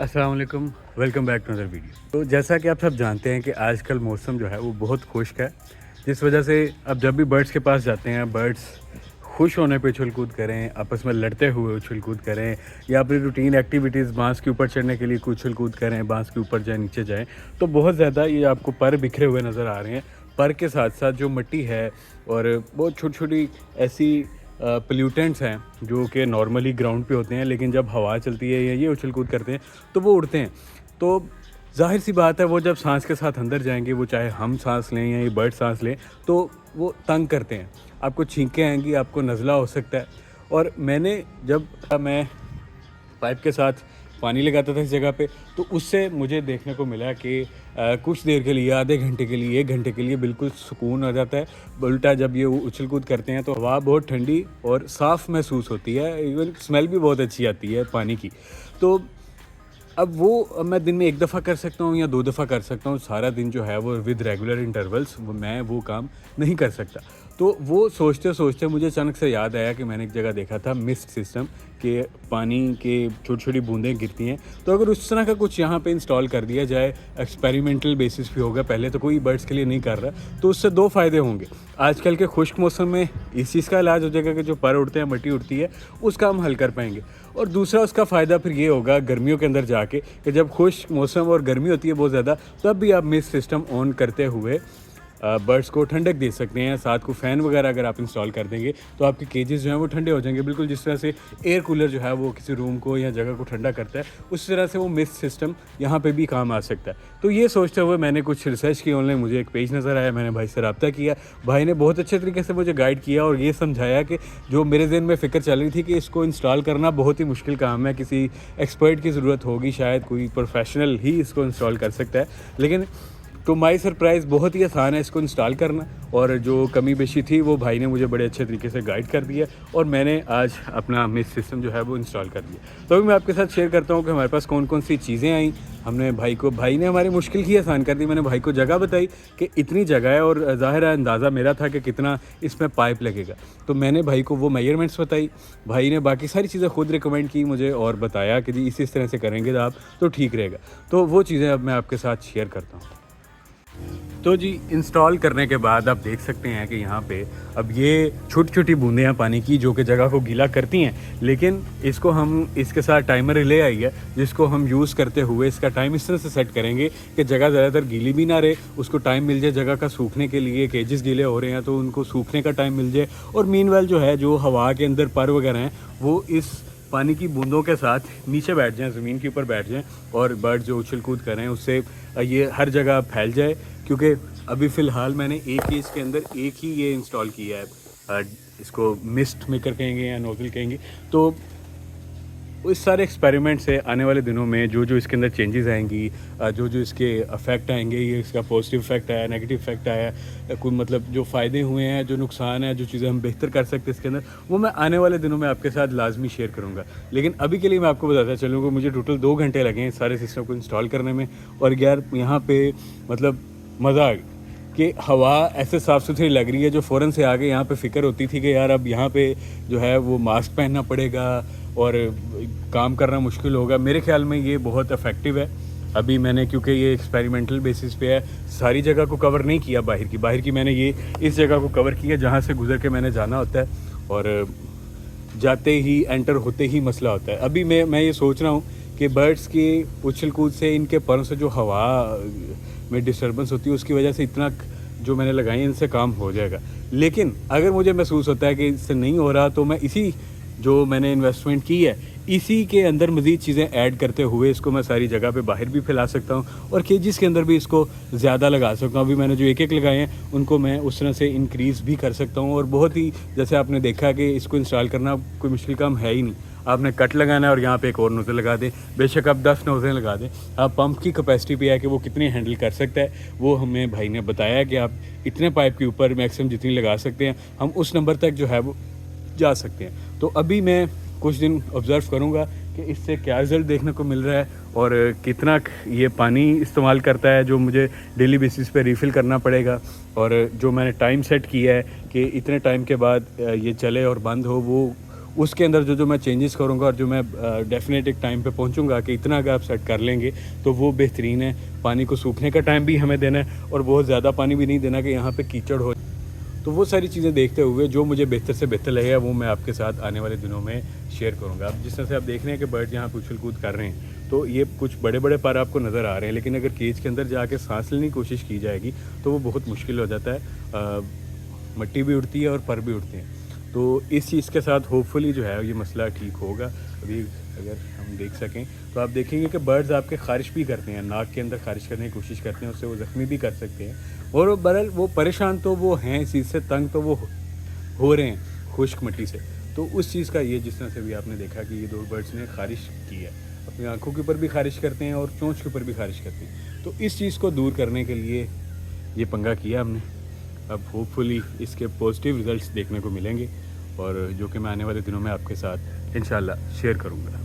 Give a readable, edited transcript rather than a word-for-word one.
अस्सलाम वालेकुम, welcome back to other video. तो जैसा कि आप सब जानते हैं कि आजकल मौसम जो है वो बहुत खुश्क है, जिस वजह से अब जब भी बर्ड्स के पास जाते हैं, बर्ड्स खुश होने पे उछल कूद करें, आपस में लड़ते हुए उछल कूद करें या अपनी रूटीन एक्टिविटीज़ बांस के ऊपर चढ़ने के लिए उछल कूद करें, बांस के ऊपर जाए नीचे जाएँ, तो बहुत ज़्यादा ये आपको पर बिखरे हुए नज़र आ रहे हैं। पर के साथ साथ जो मिट्टी है और बहुत छोटी-छोटी ऐसी पोल्यूटेंट्स हैं जो कि नॉर्मली ग्राउंड पे होते हैं, लेकिन जब हवा चलती है या ये उछल कूद करते हैं तो वो उड़ते हैं। तो ज़ाहिर सी बात है वो जब सांस के साथ अंदर जाएंगे, वो चाहे हम सांस लें या ये बर्ड सांस लें, तो वो तंग करते हैं, आपको छींकें आएंगी, आपको नज़ला हो सकता है। और मैं पाइप के साथ पानी लगाता था इस जगह पे, तो उससे मुझे देखने को मिला कि कुछ देर के लिए, आधे घंटे के लिए, 1 घंटे के लिए बिल्कुल सुकून आ जाता है। उल्टा जब ये उछल कूद करते हैं तो हवा बहुत ठंडी और साफ़ महसूस होती है, इवन स्मेल भी बहुत अच्छी आती है पानी की। तो अब मैं दिन में 1 दफ़ा कर सकता हूँ या 2 दफ़ा कर सकता हूँ, सारा दिन जो है वो विद रेगुलर इंटरवल्स मैं वो काम नहीं कर सकता। तो वो सोचते-सोचते मुझे अचानक से याद आया कि मैंने एक जगह देखा था मिस्ट सिस्टम, के पानी के छोटी-छोटी बूँदें गिरती हैं। तो अगर उस तरह का कुछ यहाँ पे इंस्टॉल कर दिया जाए, एक्सपेरिमेंटल बेसिस पे होगा, पहले तो कोई बर्ड्स के लिए नहीं कर रहा, तो उससे 2 फ़ायदे होंगे। आजकल के खुश्क मौसम में इस चीज़ का इलाज हो जाएगा कि जो पर उड़ते हैं, मिट्टी उड़ती है, उसका हम हल कर पाएँगे। और दूसरा उसका फ़ायदा फिर ये होगा गर्मियों के अंदर जाके कि जब खुश्क मौसम और गर्मी होती है बहुत ज़्यादा, तब भी आप मिस्ट सिस्टम ऑन करते हुए बर्ड्स को ठंडक दे सकते हैं। साथ को फ़ैन वगैरह अगर आप इंस्टॉल कर देंगे तो आपके केजेस जो हैं वो ठंडे हो जाएंगे, बिल्कुल जिस तरह से एयर कूलर जो है वो किसी रूम को या जगह को ठंडा करता है, उस तरह से वो मिस्ट सिस्टम यहाँ पे भी काम आ सकता है। तो ये सोचते हुए मैंने कुछ रिसर्च की ऑनलाइन, मुझे एक पेज नज़र आया, मैंने भाई से रब्ता किया। भाई ने बहुत अच्छे तरीके से मुझे गाइड किया और ये समझाया कि जो मेरे ज़हन में फ़िक्र चल रही थी कि इसको इंस्टॉल करना बहुत ही मुश्किल काम है, किसी एक्सपर्ट की ज़रूरत होगी, शायद कोई प्रोफेशनल ही इसको इंस्टॉल कर सकता है, लेकिन टू माई सरप्राइज़ बहुत ही आसान है इसको इंस्टॉल करना। और जो कमी पेशी थी वो भाई ने मुझे बड़े अच्छे तरीके से गाइड कर दिया और मैंने आज अपना मिस्ट सिस्टम जो है वो इंस्टॉल कर दिया। तो अभी मैं आपके साथ शेयर करता हूँ कि हमारे पास कौन कौन सी चीज़ें आई। भाई ने हमारी मुश्किल ही आसान कर दी। मैंने भाई को जगह बताई कि इतनी जगह है और ज़ाहिर है अंदाज़ा मेरा था कि कितना इसमें पाइप लगेगा, तो मैंने भाई को वो मेजरमेंट्स बताई। भाई ने बाकी सारी चीज़ें खुद रिकमेंड की मुझे और बताया कि जी इस तरह से करेंगे आप तो ठीक रहेगा। तो वो चीज़ें अब मैं आपके साथ शेयर करता हूँ। तो जी इंस्टॉल करने के बाद आप देख सकते हैं कि यहाँ पे अब ये छोटी-छोटी बूंदें हैं पानी की जो कि जगह को गीला करती हैं, लेकिन इसको हम इसके साथ टाइमर रिले आई है जिसको हम यूज़ करते हुए इसका टाइम इस तरह से सेट करेंगे कि जगह ज़्यादातर गीली भी ना रहे, उसको टाइम मिल जाए जगह का सूखने के लिए। केजेस गीले हो रहे हैं तो उनको सूखने का टाइम मिल जाए और मीनवाइल जो है जो हवा के अंदर पर वगैरह हैं वो इस पानी की बूंदों के साथ नीचे बैठ जाएँ, ज़मीन के ऊपर बैठ जाएँ और बर्ड जो उछल कूद कर रहे हैं उससे ये हर जगह फैल जाए। क्योंकि अभी फ़िलहाल मैंने एक ही इसके अंदर एक ही ये इंस्टॉल किया है, इसको मिस्ट मेकर कहेंगे या नोज़ल कहेंगे। तो इस सारे एक्सपेरिमेंट से आने वाले दिनों में जो जो इसके अंदर चेंजेस आएंगी, जो जो इसके इफ़ेक्ट आएंगे, ये इसका पॉजिटिव इफ़ेक्ट आया, नेगेटिव इफ़ेक्ट आया, कोई मतलब जो फ़ायदे हुए हैं, जो नुकसान है, जो चीज़ें हम बेहतर कर सकते हैं इसके अंदर, वो मैं आने वाले दिनों में आपके साथ लाजमी शेयर करूँगा। लेकिन अभी के लिए मैं आपको बताता चलूँ कि मुझे टोटल 2 घंटे लगे हैं सारे सिस्टम को इंस्टॉल करने में। और यार यहाँ पर मतलब मज़ा आ गया कि हवा ऐसे साफ़ सुथरी लग रही है जो फ़ौरन से आगे यहाँ पे फ़िक्र होती थी कि यार अब यहाँ पे जो है वो मास्क पहनना पड़ेगा और काम करना मुश्किल होगा। मेरे ख़्याल में ये बहुत इफ़ेक्टिव है। अभी मैंने, क्योंकि ये एक्सपेरिमेंटल बेसिस पे है, सारी जगह को कवर नहीं किया, बाहर की मैंने ये इस जगह को कवर किया जहाँ से गुज़र के मैंने जाना होता है और जाते ही एंटर होते ही मसला होता है। अभी मैं ये सोच रहा हूँ कि बर्ड्स के उछल कूद से, इनके परों से जो हवा में डिस्टर्बेंस होती है उसकी वजह से इतना जो मैंने लगाई है इनसे काम हो जाएगा। लेकिन अगर मुझे महसूस होता है कि इससे नहीं हो रहा तो मैं इसी जो मैंने इन्वेस्टमेंट की है इसी के अंदर मज़ीद चीज़ें ऐड करते हुए इसको मैं सारी जगह पे बाहर भी फैला सकता हूँ और केजेस के अंदर भी इसको ज़्यादा लगा सकता हूँ। अभी मैंने जो एक लगाए हैं उनको मैं उस तरह से इंक्रीज़ भी कर सकता हूँ। और बहुत ही, जैसे आपने देखा कि इसको इंस्टॉल करना कोई मुश्किल काम है ही नहीं। आपने कट लगाना है और यहाँ पे एक और नोज़ल लगा दें, बेशक आप 10 नोज़ें लगा दें। आप पंप की कैपेसिटी पे है कि वो कितनी हैंडल कर सकता है, वो हमें भाई ने बताया कि आप इतने पाइप के ऊपर मैक्सिमम जितनी लगा सकते हैं हम उस नंबर तक जो है वो जा सकते हैं। तो अभी मैं कुछ दिन ऑब्ज़र्व करूँगा कि इससे क्या रिज़ल्ट देखने को मिल रहा है और कितना ये पानी इस्तेमाल करता है जो मुझे डेली बेसिस पे रिफ़िल करना पड़ेगा। और जो मैंने टाइम सेट किया है कि इतने टाइम के बाद ये चले और बंद हो, वो उसके अंदर जो मैं चेंजेस करूँगा और जो मैं डेफिनेट एक टाइम पे पहुँचूँगा कि इतना अगर आप सेट कर लेंगे तो वो बेहतरीन है। पानी को सूखने का टाइम भी हमें देना है और बहुत ज़्यादा पानी भी नहीं देना कि यहाँ पे कीचड़ हो। तो वो सारी चीज़ें देखते हुए जो मुझे बेहतर से बेहतर लगेगा वो मैं आपके साथ आने वाले दिनों में शेयर करूँगा। अब जिस तरह से आप देख रहे हैं कि बर्ड यहाँ पे उछल कूद कर रहे हैं, तो ये कुछ बड़े बड़े पर आपको नज़र आ रहे हैं, लेकिन अगर केज के अंदर जाके सांस लेने की कोशिश की जाएगी तो वो बहुत मुश्किल हो जाता है। मिट्टी भी उड़ती है और पर भी उड़ते हैं। तो इस चीज़ के साथ होपफुली जो है ये मसला ठीक होगा। अभी अगर हम देख सकें तो आप देखेंगे कि बर्ड्स आपके ख़ारिश भी करते हैं, नाक के अंदर ख़ारिश करने की कोशिश करते हैं, उससे वो ज़ख्मी भी कर सकते हैं। और बहरहाल वो परेशान तो वो हैं इस चीज़ से, तंग तो वो हो रहे हैं खुश्क मिट्टी से। तो उस चीज़ का ये जिस तरह से भी आपने देखा कि ये 2 बर्ड्स ने ख़ारिश की है, अपनी आँखों के ऊपर भी ख़ारिश करते हैं और चोंच के ऊपर भी ख़ारिश करते हैं। तो इस चीज़ को दूर करने के लिए ये पंगा किया हमने। अब होपफुली इसके पॉजिटिव रिज़ल्ट्स देखने को मिलेंगे और जो कि मैं आने वाले दिनों में आपके साथ इंशाल्लाह शेयर करूँगा।